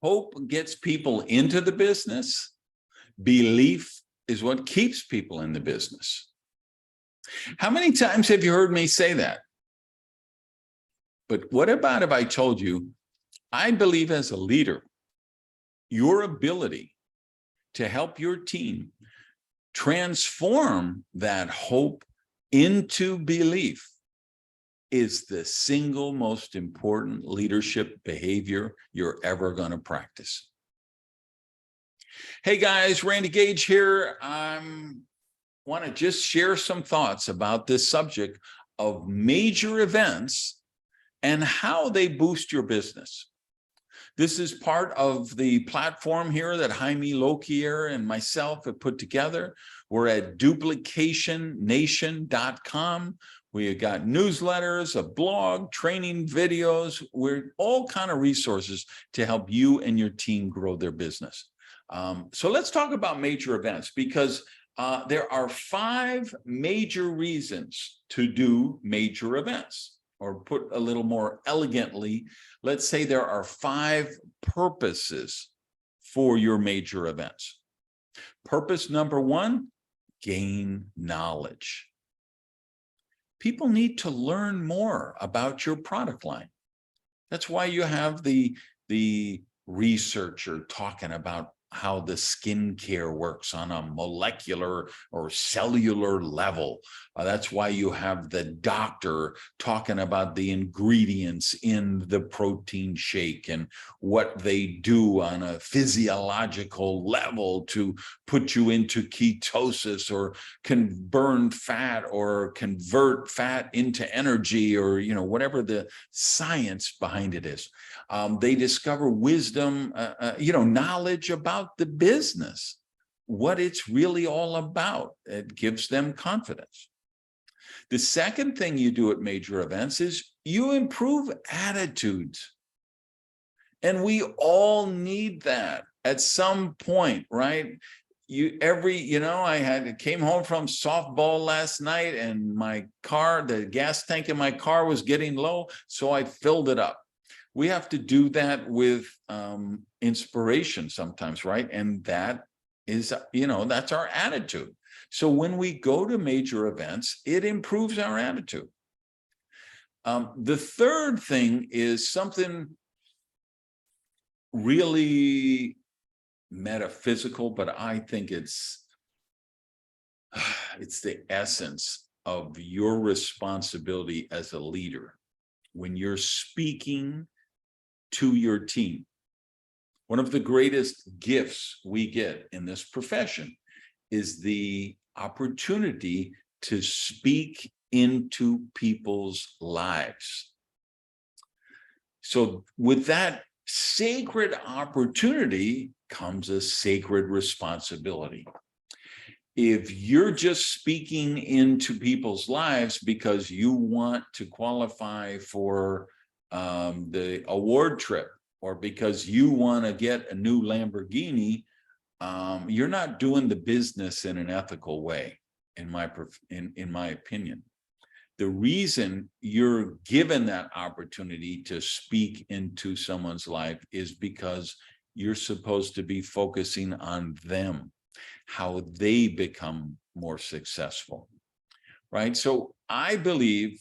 Hope gets people into the business. Belief is what keeps people in the business. How many times have you heard me say that? But what about if I told you, I believe as a leader, your ability to help your team transform that hope into belief is the single most important leadership behavior you're ever going to practice. Hey guys, Randy Gage here. I want to just share some thoughts about this subject of major events and how they boost your business. This is part of the platform here that Jaime Lokier and myself have put together. We're at duplicationnation.com. We have got newsletters, a blog, training videos. We're all kind of resources to help you and your team grow their business. So let's talk about major events, because there are 5 major reasons to do major events. Or put a little more elegantly, let's say there are 5 purposes for your major events. Purpose number 1, gain knowledge. People need to learn more about your product line. That's why you have the researcher talking about how the skincare works on a molecular or cellular level. That's why you have the doctor talking about the ingredients in the protein shake and what they do on a physiological level to put you into ketosis or can burn fat or convert fat into energy, or whatever the science behind it is. They discover wisdom, knowledge about the business, what it's really all about. It gives them confidence. The second thing you do at major events is you improve attitudes. And we all need that at some point, right? I came home from softball last night and my car, the gas tank in my car was getting low, so I filled it up. We have to do that with inspiration sometimes, right? And that is, that's our attitude. So when we go to major events, it improves our attitude. The third thing is something really metaphysical, but I think it's the essence of your responsibility as a leader. When you're speaking to your team, one of the greatest gifts we get in this profession is the opportunity to speak into people's lives. So with that sacred opportunity comes a sacred responsibility. If you're just speaking into people's lives because you want to qualify for the award trip, or because you want to get a new Lamborghini, you're not doing the business in an ethical way, in my opinion. The reason you're given that opportunity to speak into someone's life is because you're supposed to be focusing on them, how they become more successful, right? So I believe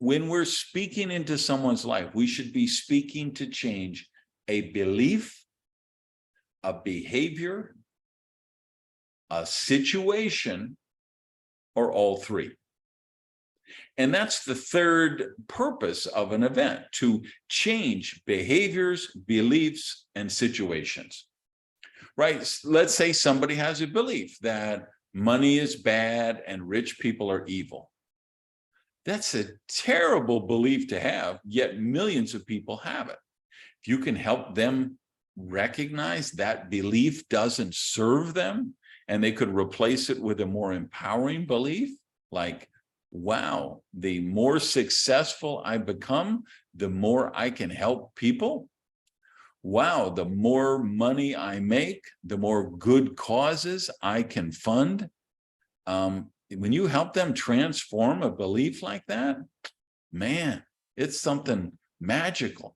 when we're speaking into someone's life, we should be speaking to change a belief, a behavior, a situation, or all 3. And that's the third purpose of an event, to change behaviors, beliefs, and situations, right? Let's say somebody has a belief that money is bad and rich people are evil. That's a terrible belief to have, yet millions of people have it. If you can help them recognize that belief doesn't serve them, and they could replace it with a more empowering belief, like, wow, the more successful I become, the more I can help people. Wow, the more money I make, the more good causes I can fund. When you help them transform a belief like that, man, it's something magical.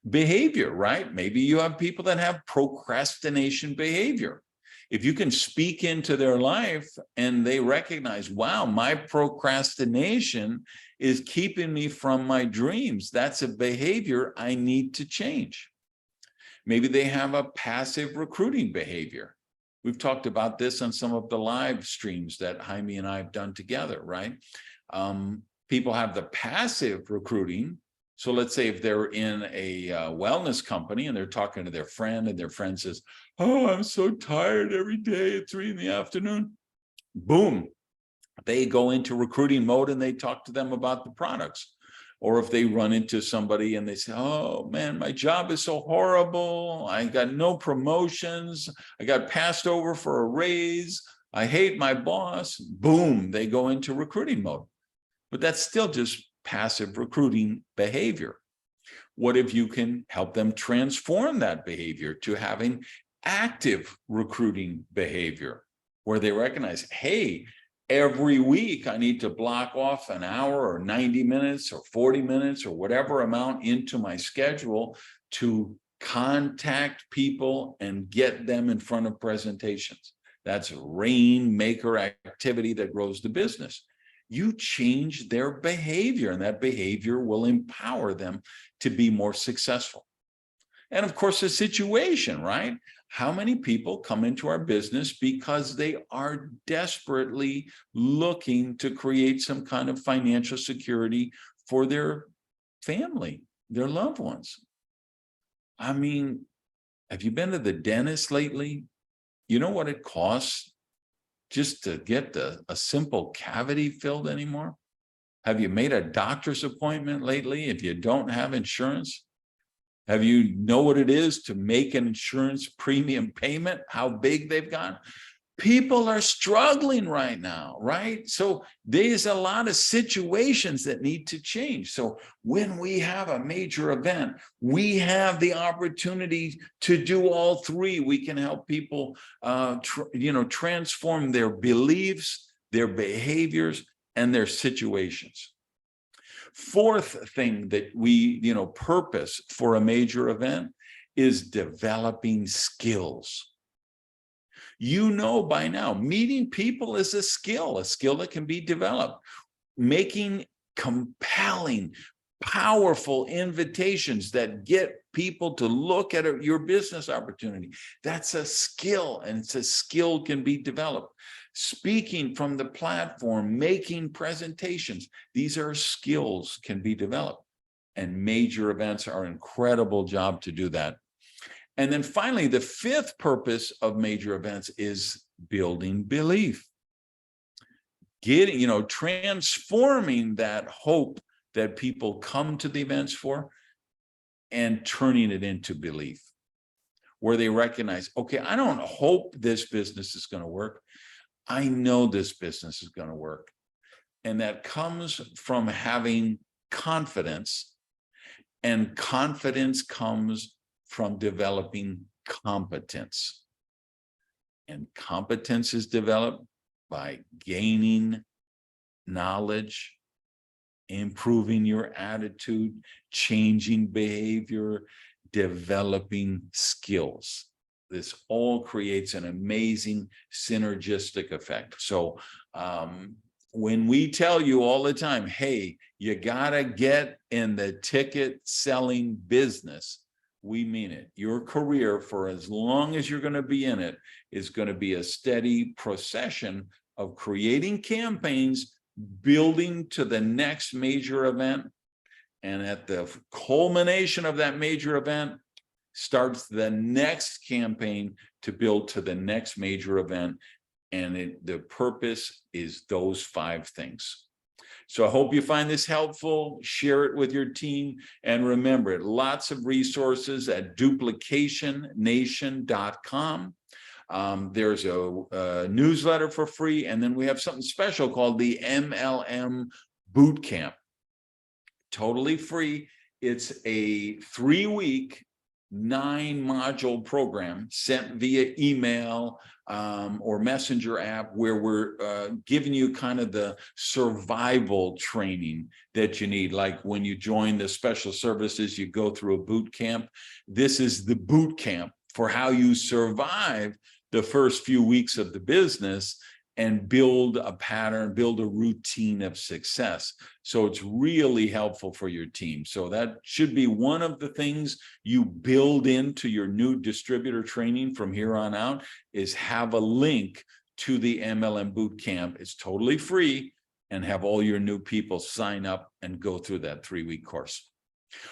behavior, right? Maybe you have people that have procrastination behavior. If you can speak into their life and they recognize, wow, my procrastination is keeping me from my dreams, that's a behavior I need to change. Maybe they have a passive recruiting behavior. We've talked about this on some of the live streams that Jaime and I have done together, right? People have the passive recruiting. So let's say if they're in a wellness company and they're talking to their friend and their friend says, oh, I'm so tired every day at 3 p.m. Boom. They go into recruiting mode and they talk to them about the products. Or if they run into somebody and they say, oh man, my job is so horrible. I got no promotions. I got passed over for a raise. I hate my boss. Boom, they go into recruiting mode. But that's still just passive recruiting behavior. What if you can help them transform that behavior to having active recruiting behavior, where they recognize, hey, every week I need to block off an hour or 90 minutes or 40 minutes or whatever amount into my schedule to contact people and get them in front of presentations. That's a rainmaker activity that grows the business. You change their behavior, and that behavior will empower them to be more successful. And of course, the situation, right? How many people come into our business because they are desperately looking to create some kind of financial security for their family, their loved ones? I mean, have you been to the dentist lately? You know what it costs just to get a simple cavity filled anymore? Have you made a doctor's appointment lately if you don't have insurance? Have you know what it is to make an insurance premium payment, how big they've got? People are struggling right now, right? So there's a lot of situations that need to change. So when we have a major event, we have the opportunity to do all three. We can help people, transform their beliefs, their behaviors, and their situations. Fourth thing that we, purpose for a major event is developing skills. You know by now, meeting people is a skill that can be developed. Making compelling, powerful invitations that get people to look at your business opportunity. That's a skill, and it's a skill can be developed. Speaking from the platform, making presentations. These are skills can be developed. And major events are an incredible job to do that. And then finally, the fifth purpose of major events is building belief. Transforming that hope that people come to the events for and turning it into belief, where they recognize, okay, I don't hope this business is going to work. I know this business is going to work. And that comes from having confidence, and confidence comes from developing competence. And competence is developed by gaining knowledge, improving your attitude, changing behavior, developing skills. This all creates an amazing synergistic effect. So when we tell you all the time, hey, you gotta get in the ticket selling business, we mean it. Your career, for as long as you're going to be in it, is going to be a steady procession of creating campaigns, building to the next major event. And at the culmination of that major event starts the next campaign to build to the next major event. And the purpose is those 5 things. So I hope you find this helpful. Share it with your team. And remember, lots of resources at duplicationnation.com. There's a newsletter for free. And then we have something special called the MLM Bootcamp. Totally free. It's a 3-week 9-module program sent via email or messenger app, where we're giving you kind of the survival training that you need. Like when you join the special services, you go through a boot camp. This is the boot camp for how you survive the first few weeks of the business and build a pattern, build a routine of success. So it's really helpful for your team. So that should be one of the things you build into your new distributor training from here on out, is have a link to the MLM Bootcamp. It's totally free, and have all your new people sign up and go through that 3-week course.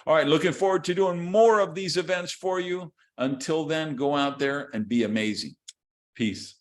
All right, looking forward to doing more of these events for you. Until then, go out there and be amazing. Peace.